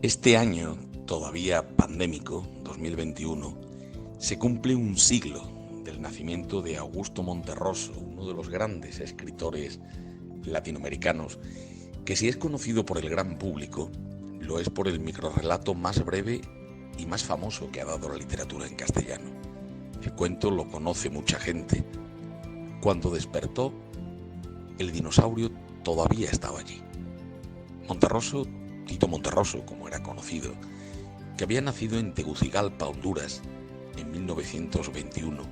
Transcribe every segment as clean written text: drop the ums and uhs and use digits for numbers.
Este año, todavía pandémico, 2021, se cumple un siglo del nacimiento de Augusto Monterroso, uno de los grandes escritores latinoamericanos, que si es conocido por el gran público, lo es por el microrrelato más breve y más famoso que ha dado la literatura en castellano. El cuento lo conoce mucha gente. Cuando despertó, el dinosaurio todavía estaba allí. Monterroso, Tito Monterroso, como era conocido, que había nacido en Tegucigalpa, Honduras, en 1921,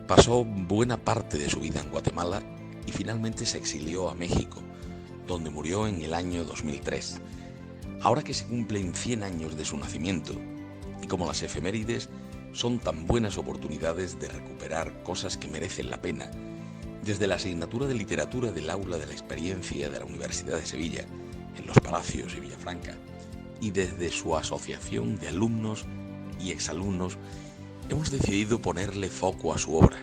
pasó buena parte de su vida en Guatemala y finalmente se exilió a México, donde murió en el año 2003. Ahora que se cumplen 100 años de su nacimiento, y como las efemérides son tan buenas oportunidades de recuperar cosas que merecen la pena, desde la asignatura de literatura del aula de la experiencia de la Universidad de Sevilla, en Los Palacios y Villafranca, y desde su asociación de alumnos y exalumnos, hemos decidido ponerle foco a su obra,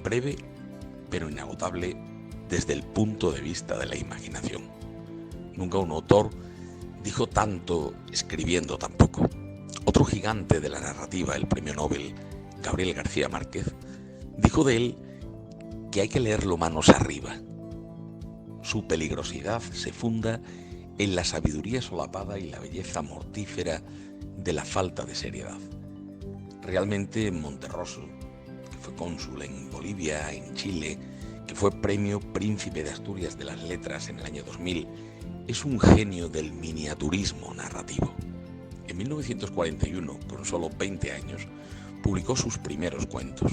breve pero inagotable desde el punto de vista de la imaginación. Nunca un autor dijo tanto escribiendo tan poco. Otro gigante de la narrativa, el premio Nobel, Gabriel García Márquez, dijo de él que hay que leerlo manos arriba. Su peligrosidad se funda en la sabiduría solapada y la belleza mortífera de la falta de seriedad. Realmente Monterroso, que fue cónsul en Bolivia, en Chile, que fue premio Príncipe de Asturias de las Letras en el año 2000, es un genio del miniaturismo narrativo. En 1941, con solo 20 años, publicó sus primeros cuentos,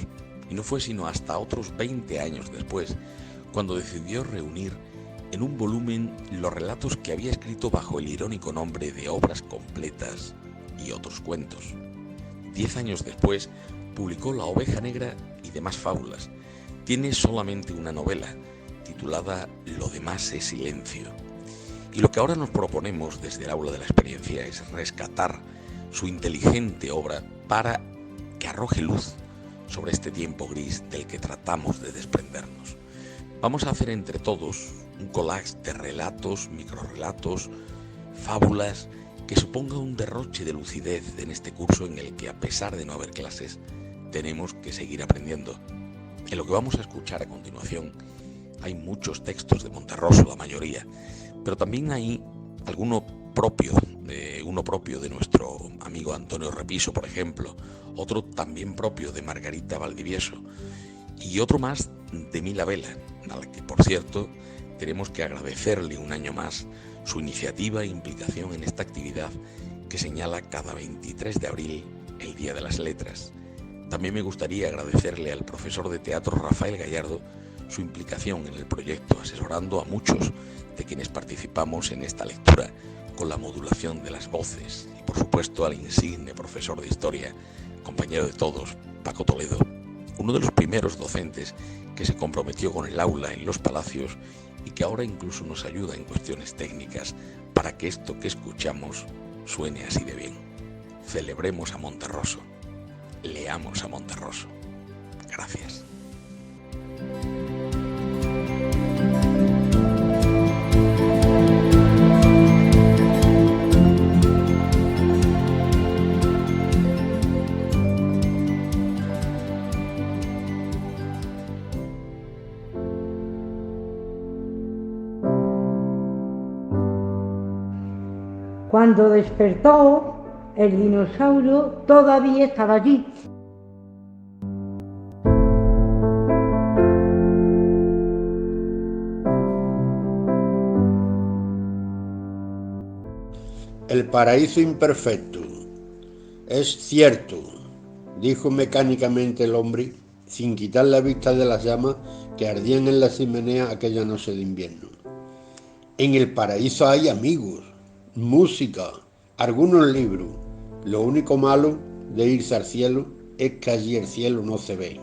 y no fue sino hasta otros 20 años después cuando decidió reunir en un volumen los relatos que había escrito bajo el irónico nombre de Obras Completas y otros cuentos. 10 años después publicó La Oveja Negra y demás fábulas. Tiene solamente una novela, titulada Lo demás es silencio. Y lo que ahora nos proponemos desde el aula de la experiencia es rescatar su inteligente obra para que arroje luz sobre este tiempo gris del que tratamos de desprendernos. Vamos a hacer entre todos un collage de relatos, microrrelatos, fábulas, que suponga un derroche de lucidez en este curso en el que, a pesar de no haber clases, tenemos que seguir aprendiendo. En lo que vamos a escuchar a continuación hay muchos textos de Monterroso, la mayoría, pero también hay uno propio de nuestro amigo Antonio Repiso, por ejemplo, otro también propio de Margarita Valdivieso y otro más de Mila Vela, a la que, por cierto, tenemos que agradecerle un año más su iniciativa e implicación en esta actividad que señala cada 23 de abril el Día de las Letras. También me gustaría agradecerle al profesor de teatro Rafael Gallardo su implicación en el proyecto, asesorando a muchos de quienes participamos en esta lectura con la modulación de las voces, y por supuesto al insigne profesor de historia, compañero de todos, Paco Toledo, uno de los primeros docentes que se comprometió con el aula en Los Palacios y que ahora incluso nos ayuda en cuestiones técnicas para que esto que escuchamos suene así de bien. Celebremos a Monterroso, leamos a Monterroso. Gracias. Cuando despertó, el dinosaurio todavía estaba allí. El paraíso imperfecto. Es cierto, dijo mecánicamente el hombre, sin quitar la vista de las llamas que ardían en la chimenea aquella noche de invierno. En el paraíso hay amigos, música, algunos libros. Lo único malo de irse al cielo es que allí el cielo no se ve.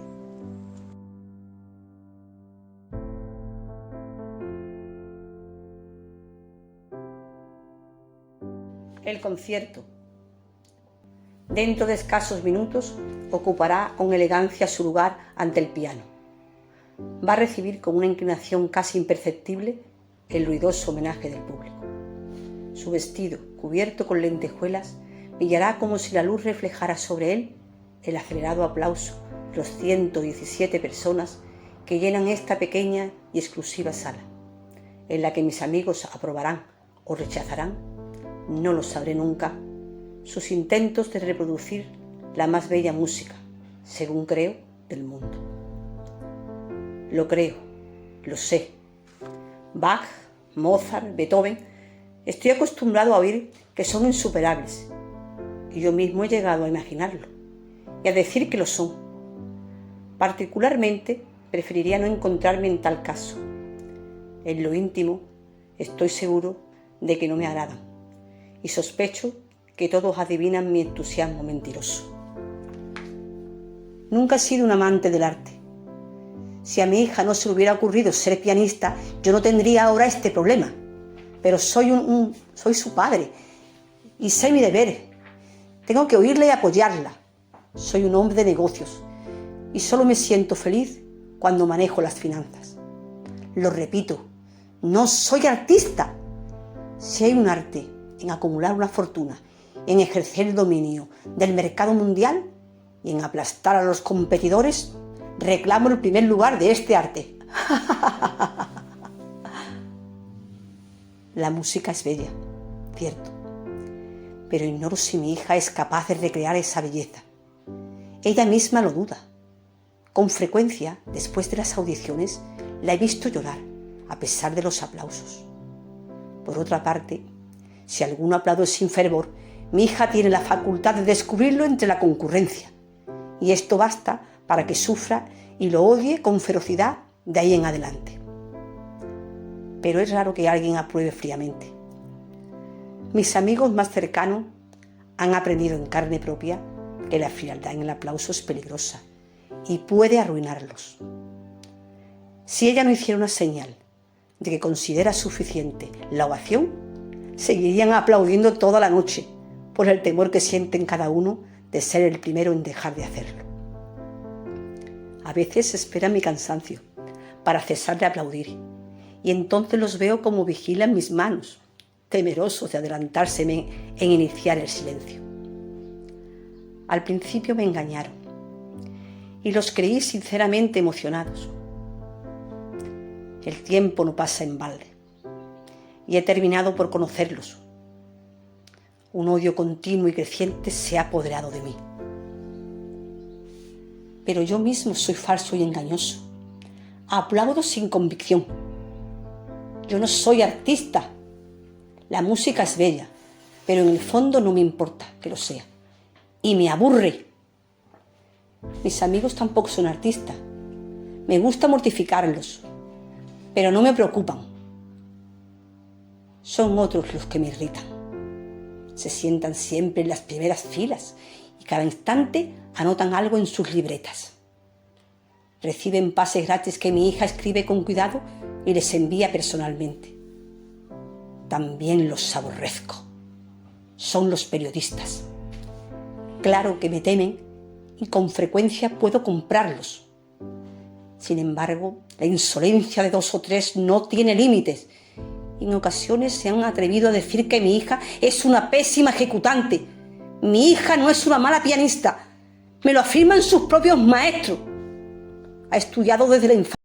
El concierto. Dentro de escasos minutos ocupará con elegancia su lugar ante el piano. Va a recibir con una inclinación casi imperceptible el ruidoso homenaje del público. Su vestido, cubierto con lentejuelas, brillará como si la luz reflejara sobre él el acelerado aplauso de los 117 personas que llenan esta pequeña y exclusiva sala, en la que mis amigos aprobarán o rechazarán, no lo sabré nunca, sus intentos de reproducir la más bella música, según creo, del mundo. Lo creo, lo sé. Bach, Mozart, Beethoven, estoy acostumbrado a oír que son insuperables, y yo mismo he llegado a imaginarlo y a decir que lo son. Particularmente, preferiría no encontrarme en tal caso. En lo íntimo, estoy seguro de que no me agradan, y sospecho que todos adivinan mi entusiasmo mentiroso. Nunca he sido un amante del arte. Si a mi hija no se le hubiera ocurrido ser pianista, yo no tendría ahora este problema. Pero soy su padre y sé mi deber. Tengo que oírla y apoyarla. Soy un hombre de negocios y solo me siento feliz cuando manejo las finanzas. Lo repito, no soy artista. Si hay un arte en acumular una fortuna, en ejercer el dominio del mercado mundial y en aplastar a los competidores, reclamo el primer lugar de este arte. La música es bella, cierto, pero ignoro si mi hija es capaz de recrear esa belleza. Ella misma lo duda. Con frecuencia, después de las audiciones, la he visto llorar, a pesar de los aplausos. Por otra parte, si alguno aplaude sin fervor, mi hija tiene la facultad de descubrirlo entre la concurrencia, y esto basta para que sufra y lo odie con ferocidad de ahí en adelante. Pero es raro que alguien apruebe fríamente. Mis amigos más cercanos han aprendido en carne propia que la frialdad en el aplauso es peligrosa y puede arruinarlos. Si ella no hiciera una señal de que considera suficiente la ovación, seguirían aplaudiendo toda la noche por el temor que sienten cada uno de ser el primero en dejar de hacerlo. A veces esperan mi cansancio para cesar de aplaudir y entonces los veo como vigilan mis manos, temerosos de adelantárseme en iniciar el silencio. Al principio me engañaron y los creí sinceramente emocionados. El tiempo no pasa en balde y he terminado por conocerlos. Un odio continuo y creciente se ha apoderado de mí. Pero yo mismo soy falso y engañoso. Aplaudo sin convicción. Yo no soy artista. La música es bella, pero en el fondo no me importa que lo sea. Y me aburre. Mis amigos tampoco son artistas. Me gusta mortificarlos, pero no me preocupan. Son otros los que me irritan. Se sientan siempre en las primeras filas y cada instante anotan algo en sus libretas. Reciben pases gratis que mi hija escribe con cuidado y les envía personalmente. También los aborrezco. Son los periodistas. Claro que me temen y con frecuencia puedo comprarlos. Sin embargo, la insolencia de 2 o 3 no tiene límites. En ocasiones se han atrevido a decir que mi hija es una pésima ejecutante. Mi hija no es una mala pianista. Me lo afirman sus propios maestros. Ha estudiado desde la infancia.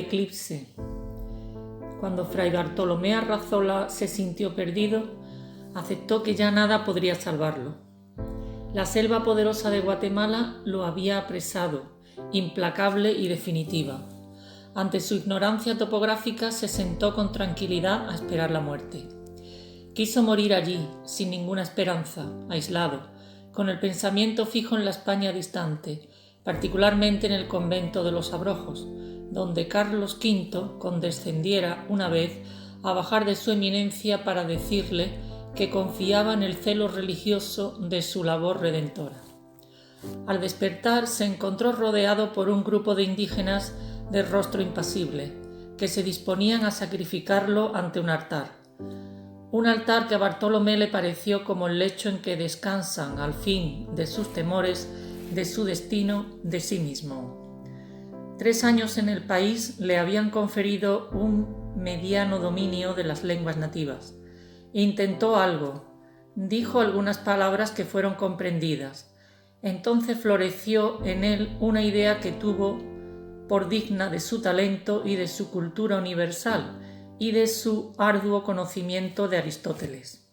eclipse. Cuando Fray Bartolomé Arrazola se sintió perdido, aceptó que ya nada podría salvarlo. La selva poderosa de Guatemala lo había apresado, implacable y definitiva. Ante su ignorancia topográfica se sentó con tranquilidad a esperar la muerte. Quiso morir allí, sin ninguna esperanza, aislado, con el pensamiento fijo en la España distante, particularmente en el convento de los Abrojos, donde Carlos V condescendiera una vez a bajar de su eminencia para decirle que confiaba en el celo religioso de su labor redentora. Al despertar se encontró rodeado por un grupo de indígenas de rostro impasible, que se disponían a sacrificarlo ante un altar que a Bartolomé le pareció como el lecho en que descansan, al fin de sus temores, de su destino, de sí mismo. 3 años en el país le habían conferido un mediano dominio de las lenguas nativas. Intentó algo, dijo algunas palabras que fueron comprendidas. Entonces floreció en él una idea que tuvo por digna de su talento y de su cultura universal y de su arduo conocimiento de Aristóteles.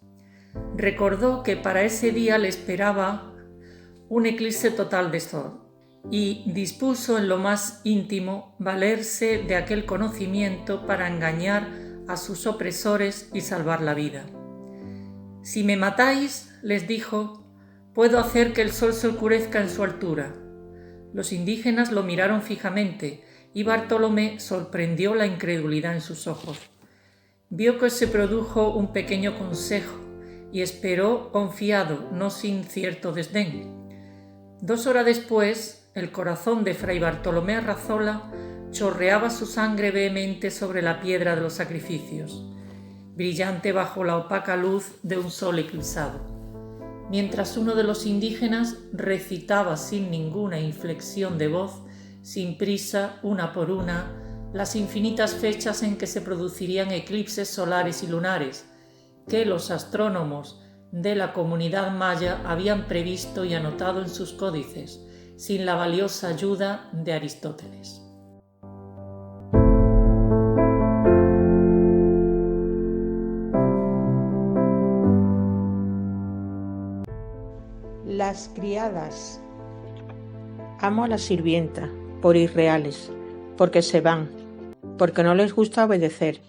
Recordó que para ese día le esperaba un eclipse total de sol y dispuso en lo más íntimo valerse de aquel conocimiento para engañar a sus opresores y salvar la vida. «Si me matáis», les dijo, «puedo hacer que el sol se oscurezca en su altura». Los indígenas lo miraron fijamente y Bartolomé sorprendió la incredulidad en sus ojos. Vio que se produjo un pequeño consejo y esperó confiado, no sin cierto desdén. 2 horas después, el corazón de Fray Bartolomé Arrazola chorreaba su sangre vehemente sobre la piedra de los sacrificios, brillante bajo la opaca luz de un sol eclipsado, mientras uno de los indígenas recitaba sin ninguna inflexión de voz, sin prisa, una por una, las infinitas fechas en que se producirían eclipses solares y lunares, que los astrónomos de la comunidad maya habían previsto y anotado en sus códices, sin la valiosa ayuda de Aristóteles. Las criadas. Amo a la sirvienta, por irreales, porque se van, porque no les gusta obedecer,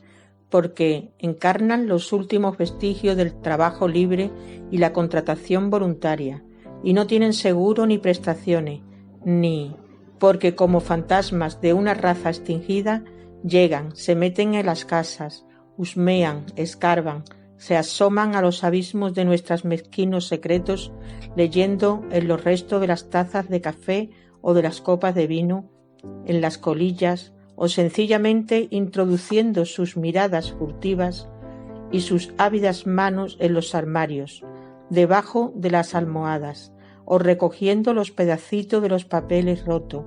porque encarnan los últimos vestigios del trabajo libre y la contratación voluntaria, y no tienen seguro ni prestaciones, ni porque como fantasmas de una raza extinguida llegan, se meten en las casas, husmean, escarban, se asoman a los abismos de nuestros mezquinos secretos, leyendo en los restos de las tazas de café o de las copas de vino, en las colillas, o sencillamente introduciendo sus miradas furtivas y sus ávidas manos en los armarios, debajo de las almohadas, o recogiendo los pedacitos de los papeles rotos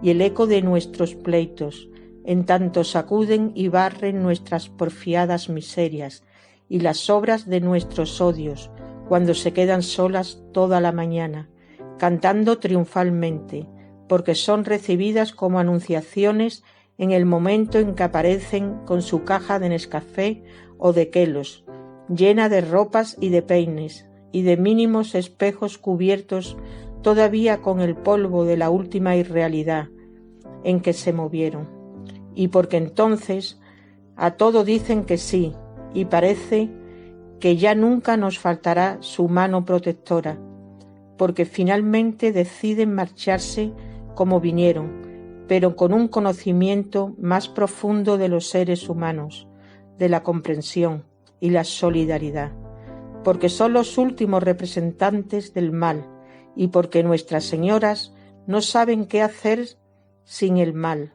y el eco de nuestros pleitos, en tanto sacuden y barren nuestras porfiadas miserias y las sobras de nuestros odios, cuando se quedan solas toda la mañana, cantando triunfalmente, porque son recibidas como anunciaciones en el momento en que aparecen con su caja de Nescafé o de Kelos, llena de ropas y de peines, y de mínimos espejos cubiertos todavía con el polvo de la última irrealidad en que se movieron. Y porque entonces a todo dicen que sí, y parece que ya nunca nos faltará su mano protectora, porque finalmente deciden marcharse como vinieron, pero con un conocimiento más profundo de los seres humanos, de la comprensión y la solidaridad, porque son los últimos representantes del mal y porque nuestras señoras no saben qué hacer sin el mal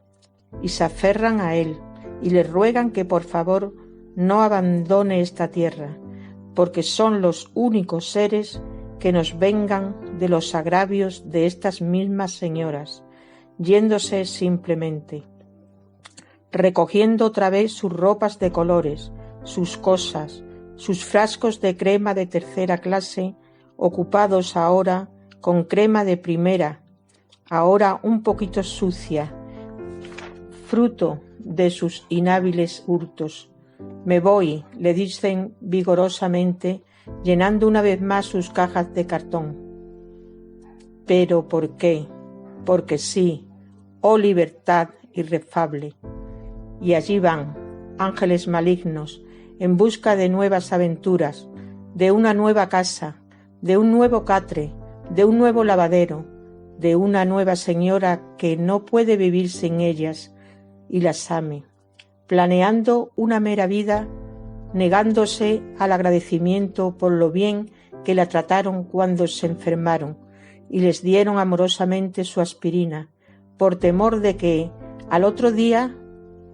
y se aferran a él y le ruegan que por favor no abandone esta tierra, porque son los únicos seres que nos vengan de los agravios de estas mismas señoras, yéndose simplemente, recogiendo otra vez sus ropas de colores, sus cosas, sus frascos de crema de tercera clase, ocupados ahora con crema de primera, ahora un poquito sucia, fruto de sus inhábiles hurtos. Me voy, le dicen vigorosamente, llenando una vez más sus cajas de cartón. ¿Pero por qué? Porque sí, oh libertad irrefable. Y allí van, ángeles malignos, en busca de nuevas aventuras, de una nueva casa, de un nuevo catre, de un nuevo lavadero, de una nueva señora que no puede vivir sin ellas y las ame, planeando una mera vida, negándose al agradecimiento por lo bien que la trataron cuando se enfermaron y les dieron amorosamente su aspirina, por temor de que al otro día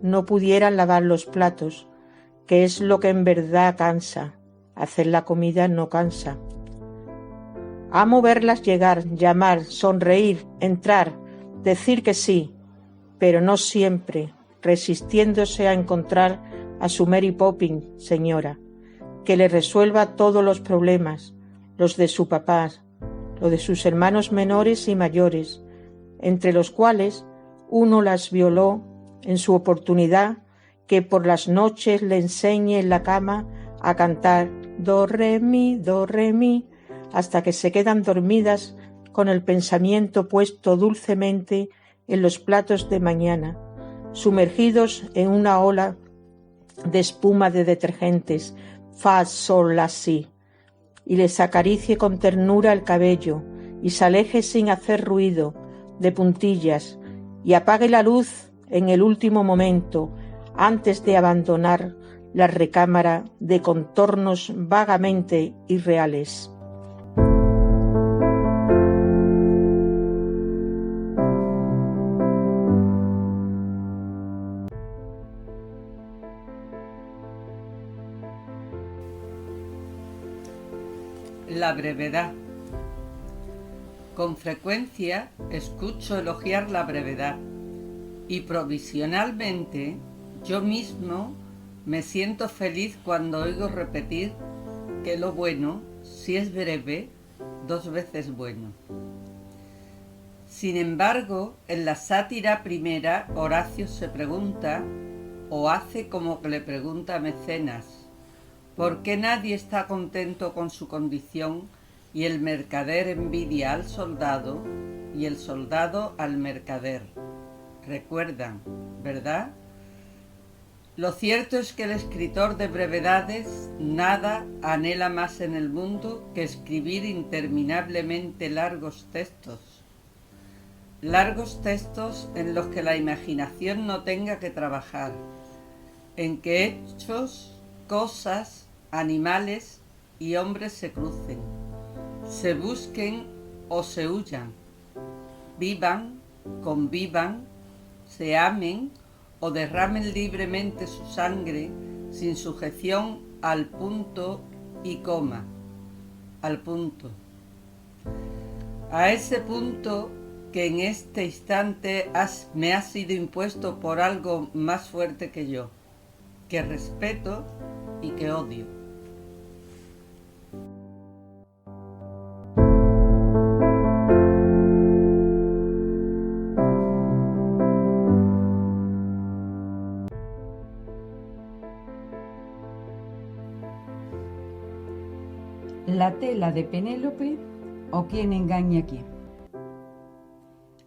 no pudieran lavar los platos, que es lo que en verdad cansa. Hacer la comida no cansa. Amo verlas llegar, llamar, sonreír, entrar, decir que sí, pero no siempre, resistiéndose a encontrar a su Mary Poppins, señora, que le resuelva todos los problemas, los de su papá, los de sus hermanos menores y mayores, entre los cuales uno las violó en su oportunidad, que por las noches le enseñe en la cama a cantar do, re, mi, hasta que se quedan dormidas con el pensamiento puesto dulcemente en los platos de mañana, sumergidos en una ola de espuma de detergentes, fa, sol, la, si, y les acaricie con ternura el cabello y se aleje sin hacer ruido, de puntillas, y apague la luz en el último momento, antes de abandonar la recámara de contornos vagamente irreales. La brevedad. Con frecuencia escucho elogiar la brevedad y provisionalmente yo mismo me siento feliz cuando oigo repetir que lo bueno, si es breve, 2 veces bueno. Sin embargo, en la sátira primera, Horacio se pregunta, o hace como que le pregunta a Mecenas, ¿por qué nadie está contento con su condición y el mercader envidia al soldado y el soldado al mercader? Recuerdan, ¿verdad? Lo cierto es que el escritor de brevedades nada anhela más en el mundo que escribir interminablemente largos textos en los que la imaginación no tenga que trabajar, en que hechos, cosas, animales y hombres se crucen, se busquen o se huyan, vivan, convivan, se amen o derramen libremente su sangre sin sujeción al punto y coma, al punto. A ese punto que en este instante me ha sido impuesto por algo más fuerte que yo, que respeto y que odio. La tela de Penélope o quién engaña a quién.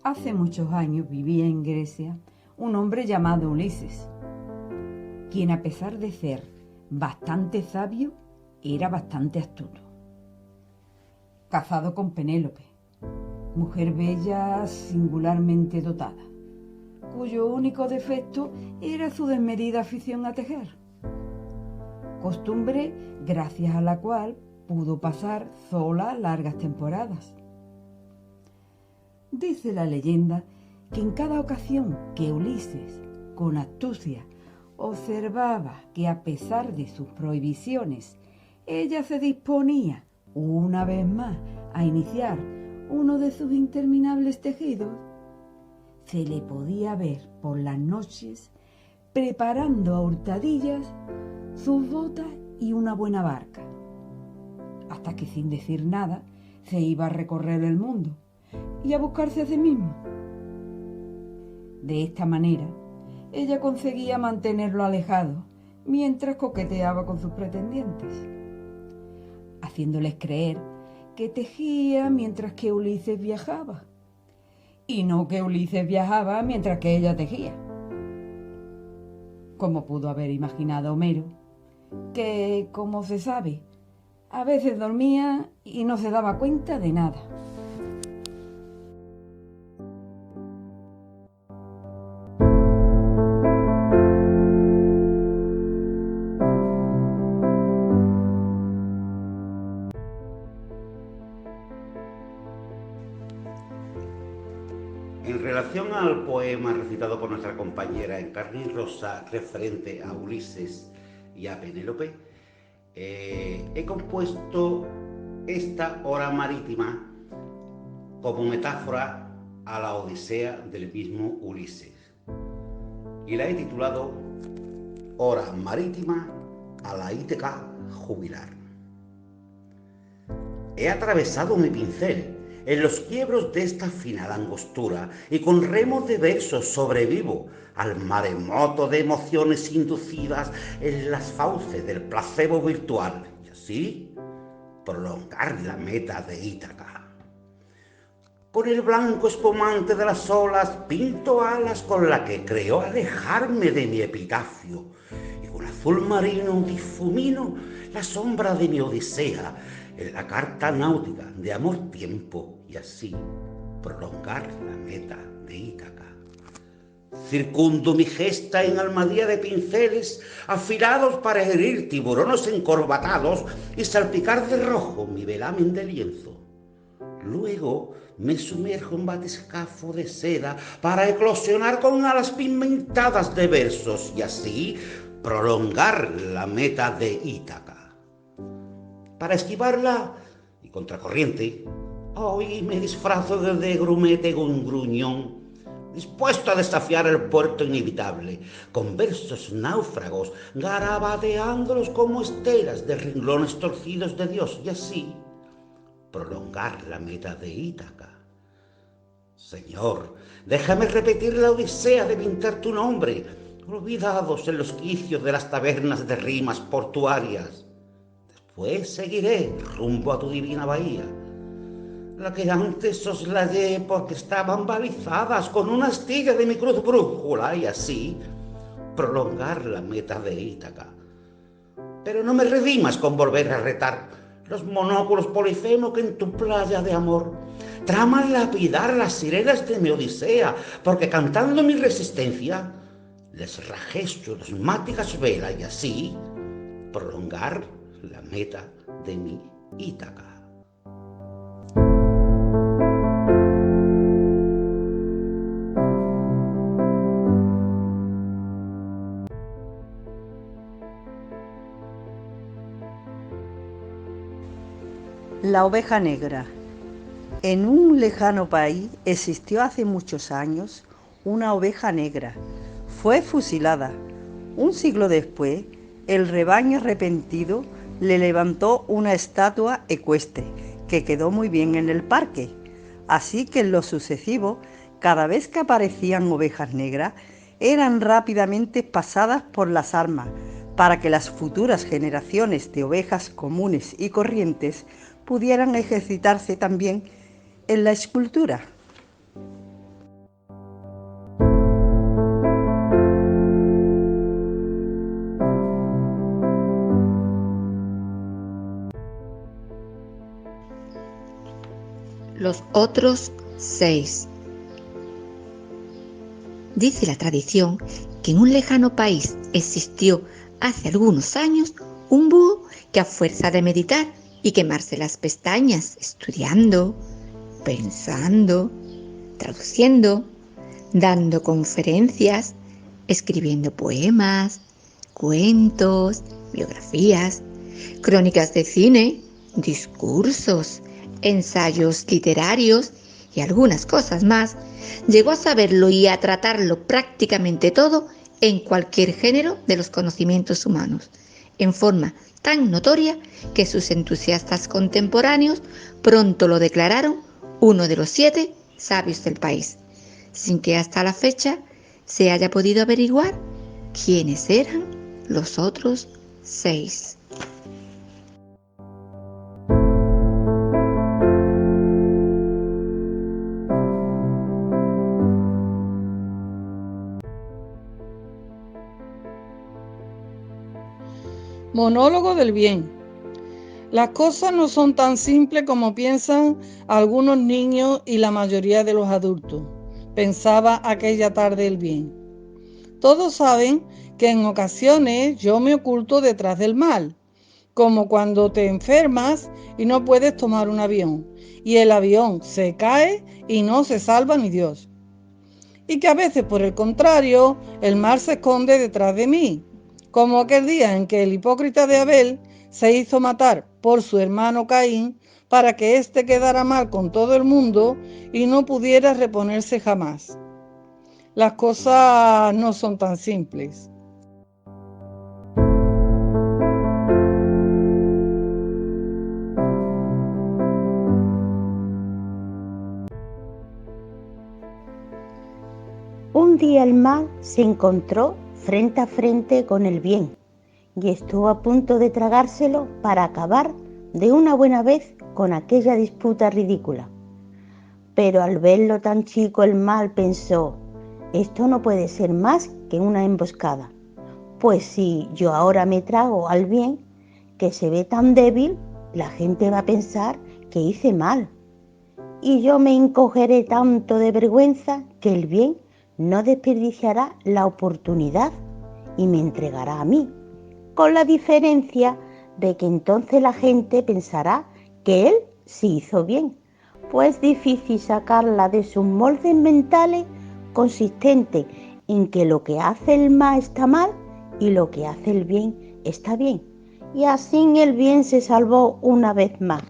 Hace muchos años vivía en Grecia un hombre llamado Ulises, quien a pesar de ser bastante sabio, era bastante astuto. Casado con Penélope, mujer bella singularmente dotada, cuyo único defecto era su desmedida afición a tejer, costumbre gracias a la cual pudo pasar sola largas temporadas. Dice la leyenda que en cada ocasión que Ulises, con astucia, observaba que a pesar de sus prohibiciones, ella se disponía una vez más a iniciar uno de sus interminables tejidos, se le podía ver por las noches preparando a hurtadillas sus botas y una buena barca, hasta que sin decir nada se iba a recorrer el mundo y a buscarse a sí mismo. De esta manera, ella conseguía mantenerlo alejado mientras coqueteaba con sus pretendientes, haciéndoles creer que tejía mientras que Ulises viajaba, y no que Ulises viajaba mientras que ella tejía. Como pudo haber imaginado Homero, que, como se sabe, a veces dormía y no se daba cuenta de nada. En relación al poema recitado por nuestra compañera Encarni Rosa referente a Ulises y a Penélope, he compuesto esta hora marítima como metáfora a la odisea del mismo Ulises y la he titulado Hora marítima a la Ítaca jubilar. He atravesado mi pincel en los quiebros de esta final angostura y con remos de versos sobrevivo al maremoto de emociones inducidas en las fauces del placebo virtual y así prolongar la meta de Ítaca. Con el blanco espumante de las olas pinto alas con la que creo alejarme de mi epitafio y con azul marino difumino la sombra de mi odisea en la carta náutica de amor tiempo y así prolongar la meta de Ítaca. Circundo mi gesta en almadía de pinceles afilados para herir tiburones encorbatados y salpicar de rojo mi velamen de lienzo. Luego me sumerjo en batiscafo de seda para eclosionar con alas pigmentadas de versos y así prolongar la meta de Ítaca. Para esquivarla y contracorriente, hoy me disfrazo de grumete con gruñón, dispuesto a desafiar el puerto inevitable, con versos náufragos, garabateándolos como estelas de renglones torcidos de Dios, y así prolongar la meta de Ítaca. Señor, déjame repetir la odisea de pintar tu nombre, olvidados en los quicios de las tabernas de rimas portuarias. Pues seguiré rumbo a tu divina bahía, la que antes soslayé porque estaban balizadas con una astilla de mi cruz brújula y así prolongar la meta de Ítaca. Pero no me redimas con volver a retar los monóculos polifemo que en tu playa de amor traman lapidar las sirenas de mi odisea, porque cantando mi resistencia les rajé su dosmáticas velas y así prolongar la meta de mi Ítaca. La oveja negra. En un lejano país existió hace muchos años una oveja negra. Fue fusilada. Un siglo después, el rebaño arrepentido le levantó una estatua ecuestre que quedó muy bien en el parque. Así que en lo sucesivo, cada vez que aparecían ovejas negras, eran rápidamente pasadas por las armas para que las futuras generaciones de ovejas comunes y corrientes pudieran ejercitarse también en la escultura. Los otros 6. Dice la tradición que en un lejano país existió hace algunos años un búho que a fuerza de meditar y quemarse las pestañas estudiando, pensando, traduciendo, dando conferencias, escribiendo poemas, cuentos, biografías, crónicas de cine, discursos, ensayos literarios y algunas cosas más, llegó a saberlo y a tratarlo prácticamente todo en cualquier género de los conocimientos humanos, en forma tan notoria que sus entusiastas contemporáneos pronto lo declararon uno de los 7 sabios del país, sin que hasta la fecha se haya podido averiguar quiénes eran los otros 6. Monólogo del bien. Las cosas no son tan simples como piensan algunos niños y la mayoría de los adultos, pensaba aquella tarde el bien. Todos saben que en ocasiones yo me oculto detrás del mal, como cuando te enfermas y no puedes tomar un avión, y el avión se cae y no se salva ni Dios. Y que a veces, por el contrario, el mal se esconde detrás de mí, como aquel día en que el hipócrita de Abel se hizo matar por su hermano Caín para que éste quedara mal con todo el mundo y no pudiera reponerse jamás. Las cosas no son tan simples. Un día el mal se encontró frente a frente con el bien y estuvo a punto de tragárselo para acabar de una buena vez con aquella disputa ridícula. Pero al verlo tan chico el mal pensó: esto no puede ser más que una emboscada, pues si yo ahora me trago al bien, que se ve tan débil, la gente va a pensar que hice mal, y yo me encogeré tanto de vergüenza que el bien no desperdiciará la oportunidad y me entregará a mí, con la diferencia de que entonces la gente pensará que él sí hizo bien, pues es difícil sacarla de sus moldes mentales consistente en que lo que hace el mal está mal y lo que hace el bien está bien, y así el bien se salvó una vez más.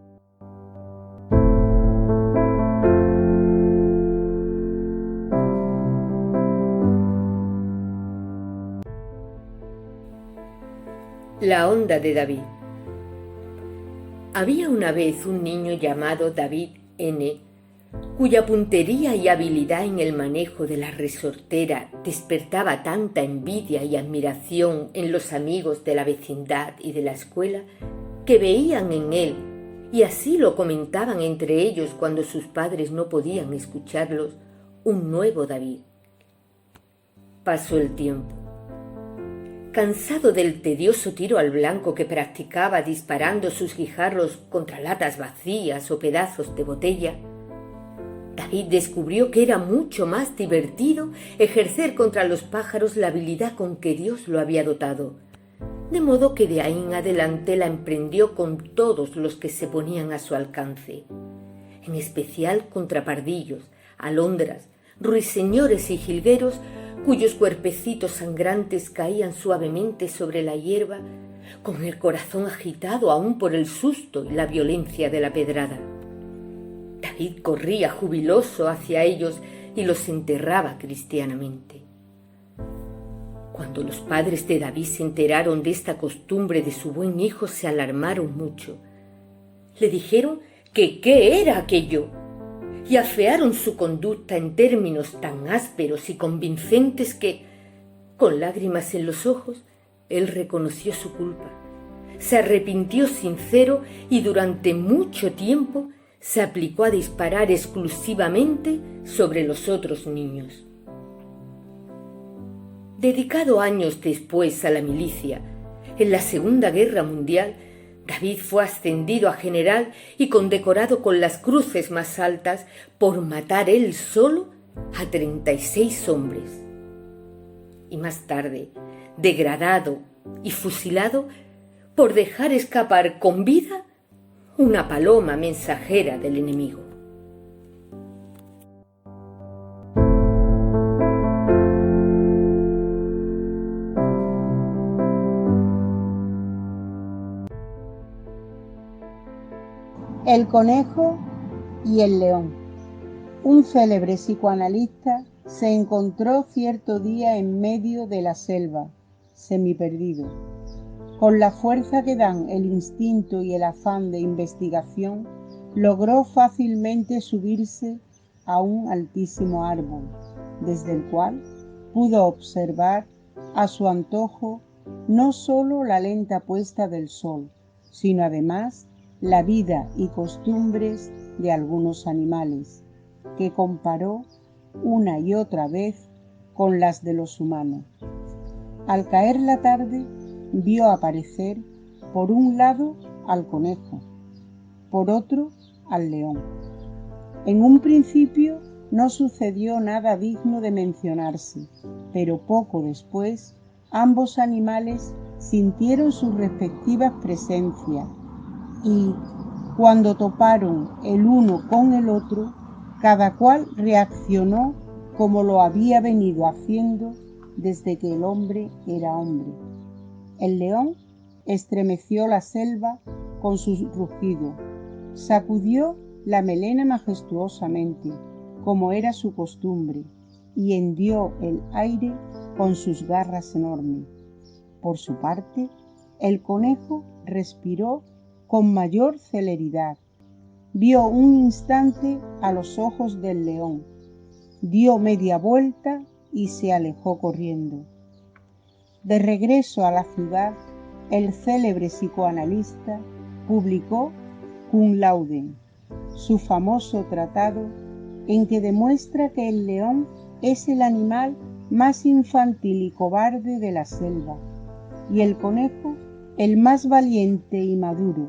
La onda de David. Había una vez un niño llamado David N., cuya puntería y habilidad en el manejo de la resortera despertaba tanta envidia y admiración en los amigos de la vecindad y de la escuela, que veían en él, y así lo comentaban entre ellos cuando sus padres no podían escucharlos, un nuevo David. Pasó el tiempo. Cansado del tedioso tiro al blanco que practicaba disparando sus guijarros contra latas vacías o pedazos de botella, David descubrió que era mucho más divertido ejercer contra los pájaros la habilidad con que Dios lo había dotado, de modo que de ahí en adelante la emprendió con todos los que se ponían a su alcance, en especial contra pardillos, alondras, ruiseñores y jilgueros, cuyos cuerpecitos sangrantes caían suavemente sobre la hierba, con el corazón agitado aún por el susto y la violencia de la pedrada. David corría jubiloso hacia ellos y los enterraba cristianamente. Cuando los padres de David se enteraron de esta costumbre de su buen hijo, se alarmaron mucho. Le dijeron que qué era aquello, y afearon su conducta en términos tan ásperos y convincentes que, con lágrimas en los ojos, él reconoció su culpa, se arrepintió sincero y durante mucho tiempo se aplicó a disparar exclusivamente sobre los otros niños. Dedicado años después a la milicia, en la Segunda Guerra Mundial, David fue ascendido a general y condecorado con las cruces más altas por matar él solo a 36 hombres. Y más tarde, degradado y fusilado por dejar escapar con vida una paloma mensajera del enemigo. El conejo y el león. Un célebre psicoanalista se encontró cierto día en medio de la selva, semiperdido. Con la fuerza que dan el instinto y el afán de investigación, logró fácilmente subirse a un altísimo árbol, desde el cual pudo observar a su antojo no sólo la lenta puesta del sol, sino además la vida y costumbres de algunos animales, que comparó una y otra vez con las de los humanos. Al caer la tarde, vio aparecer por un lado al conejo, por otro al león. En un principio no sucedió nada digno de mencionarse, pero poco después ambos animales sintieron sus respectivas presencias y, cuando toparon el uno con el otro, cada cual reaccionó como lo había venido haciendo desde que el hombre era hombre. El león estremeció la selva con sus rugidos, sacudió la melena majestuosamente, como era su costumbre, y hendió el aire con sus garras enormes. Por su parte, el conejo respiró con mayor celeridad. Vio un instante a los ojos del león, dio media vuelta y se alejó corriendo. De regreso a la ciudad, el célebre psicoanalista publicó Cum Laude, su famoso tratado en que demuestra que el león es el animal más infantil y cobarde de la selva, y el conejo el más valiente y maduro.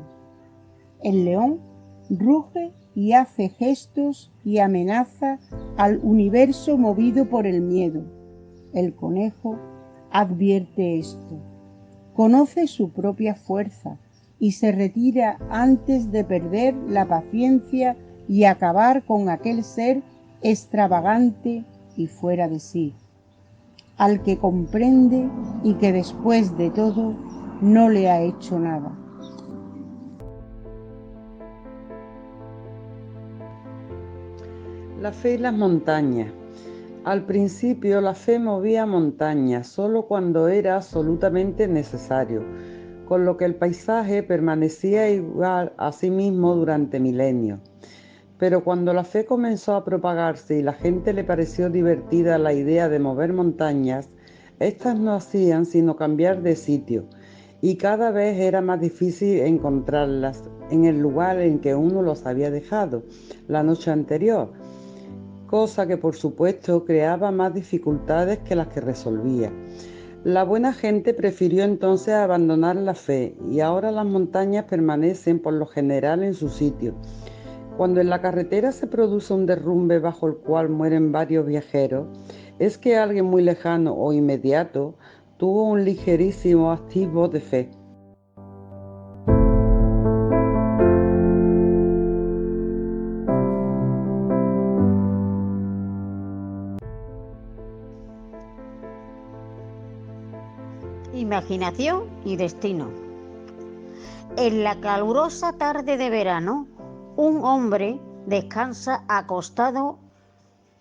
El león ruge y hace gestos y amenaza al universo movido por el miedo. El conejo advierte esto, conoce su propia fuerza y se retira antes de perder la paciencia y acabar con aquel ser extravagante y fuera de sí, al que comprende y que después de todo no le ha hecho nada. La fe y las montañas. Al principio la fe movía montañas solo cuando era absolutamente necesario, con lo que el paisaje permanecía igual a sí mismo durante milenios. Pero cuando la fe comenzó a propagarse y la gente le pareció divertida la idea de mover montañas, éstas no hacían sino cambiar de sitio, y cada vez era más difícil encontrarlas en el lugar en que uno los había dejado la noche anterior, cosa que por supuesto creaba más dificultades que las que resolvía. La buena gente prefirió entonces abandonar la fe y ahora las montañas permanecen por lo general en su sitio. Cuando en la carretera se produce un derrumbe bajo el cual mueren varios viajeros, es que alguien muy lejano o inmediato tuvo un ligerísimo atisbo de fe. Imaginación y destino. En la calurosa tarde de verano, un hombre descansa acostado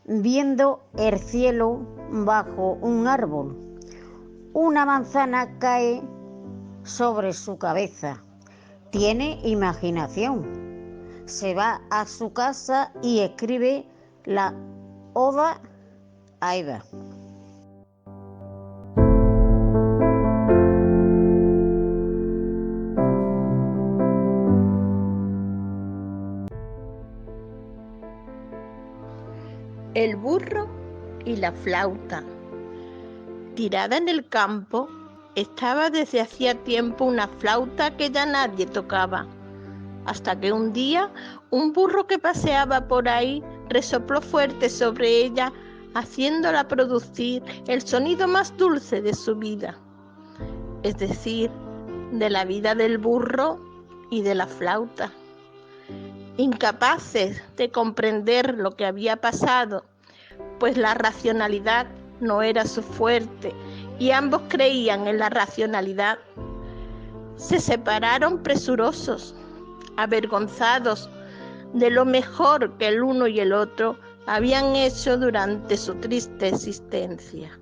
viendo el cielo bajo un árbol. Una manzana cae sobre su cabeza. Tiene imaginación. Se va a su casa y escribe la Oda a Eva. El burro y la flauta. Tirada en el campo, estaba desde hacía tiempo una flauta que ya nadie tocaba, hasta que un día un burro que paseaba por ahí resopló fuerte sobre ella, haciéndola producir el sonido más dulce de su vida, es decir, de la vida del burro y de la flauta. Incapaces de comprender lo que había pasado, pues la racionalidad no era su fuerte y ambos creían en la racionalidad, se separaron presurosos, avergonzados de lo mejor que el uno y el otro habían hecho durante su triste existencia.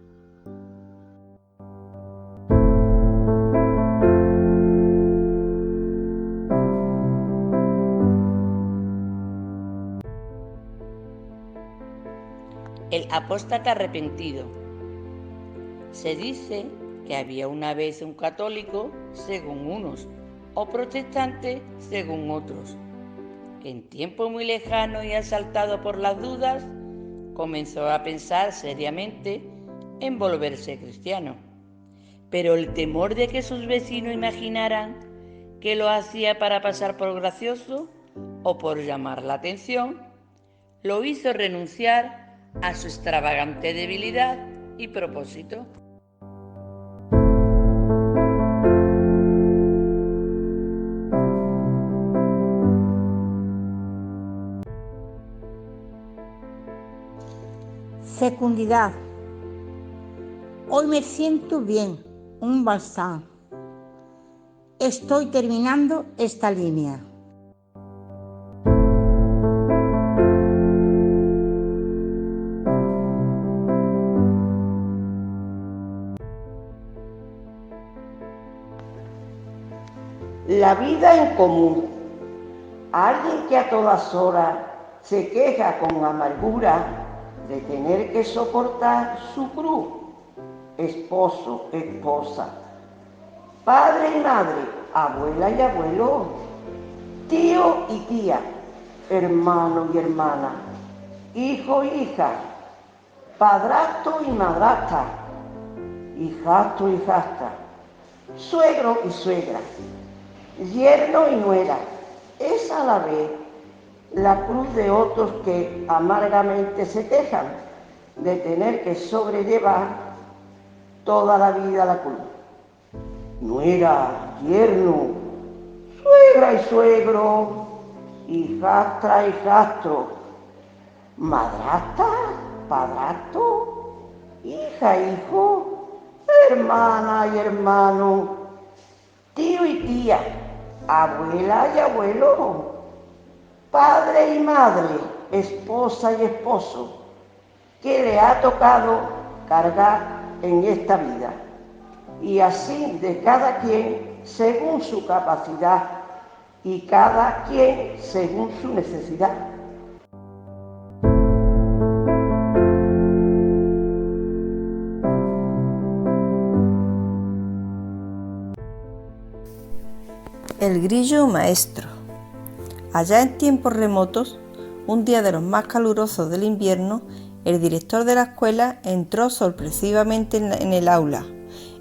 El apóstata arrepentido. Se dice que había una vez un católico, según unos, o protestante, según otros, que en tiempo muy lejano y asaltado por las dudas, comenzó a pensar seriamente en volverse cristiano. Pero el temor de que sus vecinos imaginaran que lo hacía para pasar por gracioso o por llamar la atención, lo hizo renunciar a su extravagante debilidad y propósito. Fecundidad. Hoy me siento bien, un balsam. Estoy terminando esta línea. La vida en común. Alguien que a todas horas se queja con amargura de tener que soportar su cruz. Esposo, esposa, padre y madre, abuela y abuelo, tío y tía, hermano y hermana, hijo y hija, padrastro y madrastra, hijastro y hijastra, suegro y suegra, yerno y nuera. Es a la vez la cruz de otros que amargamente se quejan de tener que sobrellevar toda la vida la cruz. Nuera, yerno, suegra y suegro, hijastra, hijastro, madrastra, padrastro, hija, hijo, hermana y hermano, tío y tía, abuela y abuelo, padre y madre, esposa y esposo, que le ha tocado cargar en esta vida, y así de cada quien según su capacidad y cada quien según su necesidad. El grillo maestro. Allá en tiempos remotos, un día de los más calurosos del invierno, el director de la escuela entró sorpresivamente en el aula,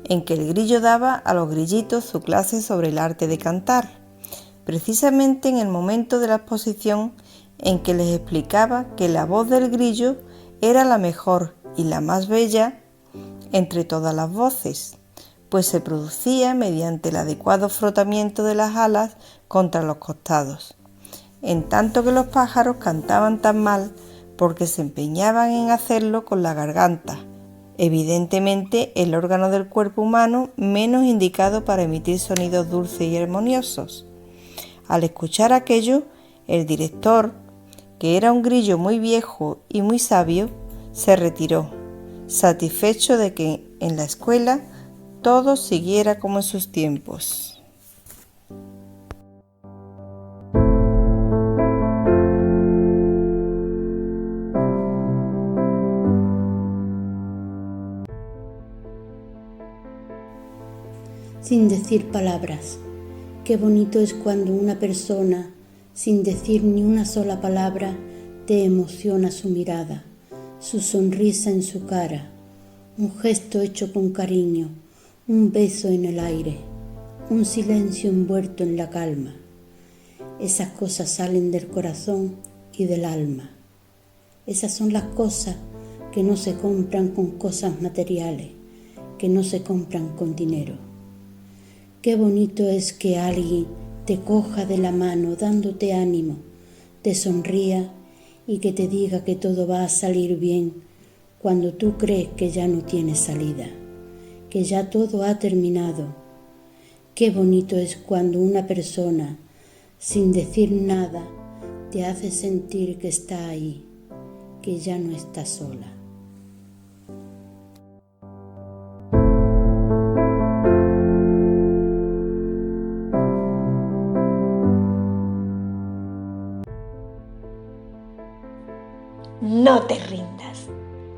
en que el grillo daba a los grillitos su clase sobre el arte de cantar, precisamente en el momento de la exposición en que les explicaba que la voz del grillo era la mejor y la más bella entre todas las voces, pues se producía mediante el adecuado frotamiento de las alas contra los costados, en tanto que los pájaros cantaban tan mal porque se empeñaban en hacerlo con la garganta, evidentemente el órgano del cuerpo humano menos indicado para emitir sonidos dulces y armoniosos. Al escuchar aquello, el director, que era un grillo muy viejo y muy sabio, se retiró, satisfecho de que en la escuela todo siguiera como en sus tiempos. Sin decir palabras. Qué bonito es cuando una persona, sin decir ni una sola palabra, te emociona su mirada, su sonrisa en su cara, un gesto hecho con cariño, un beso en el aire, un silencio envuelto en la calma. Esas cosas salen del corazón y del alma. Esas son las cosas que no se compran con cosas materiales, que no se compran con dinero. Qué bonito es que alguien te coja de la mano dándote ánimo, te sonría y que te diga que todo va a salir bien cuando tú crees que ya no tienes salida, que ya todo ha terminado. Qué bonito es cuando una persona, sin decir nada, te hace sentir que está ahí, que ya no está sola. No te rindas.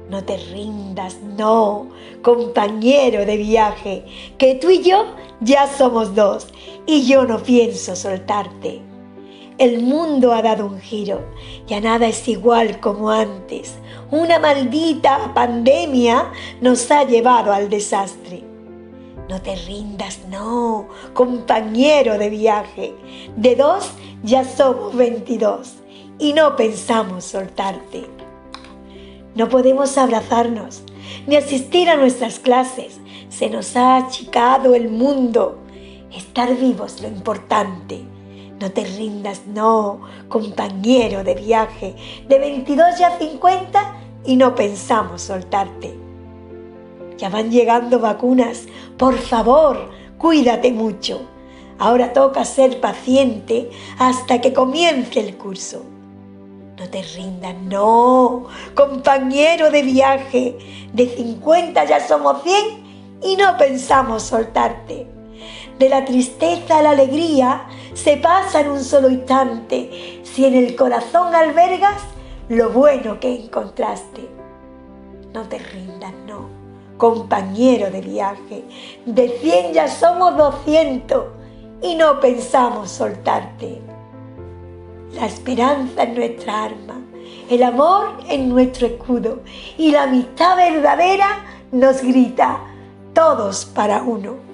No te rindas, no, compañero de viaje, que tú y yo ya somos dos y yo no pienso soltarte. El mundo ha dado un giro, ya nada es igual como antes. Una maldita pandemia nos ha llevado al desastre. No te rindas, no, compañero de viaje, de 2 ya somos 22 y no pensamos soltarte. No podemos abrazarnos ni asistir a nuestras clases, se nos ha achicado el mundo. Estar vivos es lo importante. No te rindas, no, compañero de viaje, de 22 ya 50 y no pensamos soltarte. Ya van llegando vacunas, por favor, cuídate mucho. Ahora toca ser paciente hasta que comience el curso. No te rindas, no, compañero de viaje, de 50 ya somos 100 y no pensamos soltarte. De la tristeza a la alegría se pasa en un solo instante, si en el corazón albergas lo bueno que encontraste. No te rindas, no, compañero de viaje, de 100 ya somos 200 y no pensamos soltarte. La esperanza es nuestra arma, el amor es nuestro escudo y la amistad verdadera nos grita, todos para uno.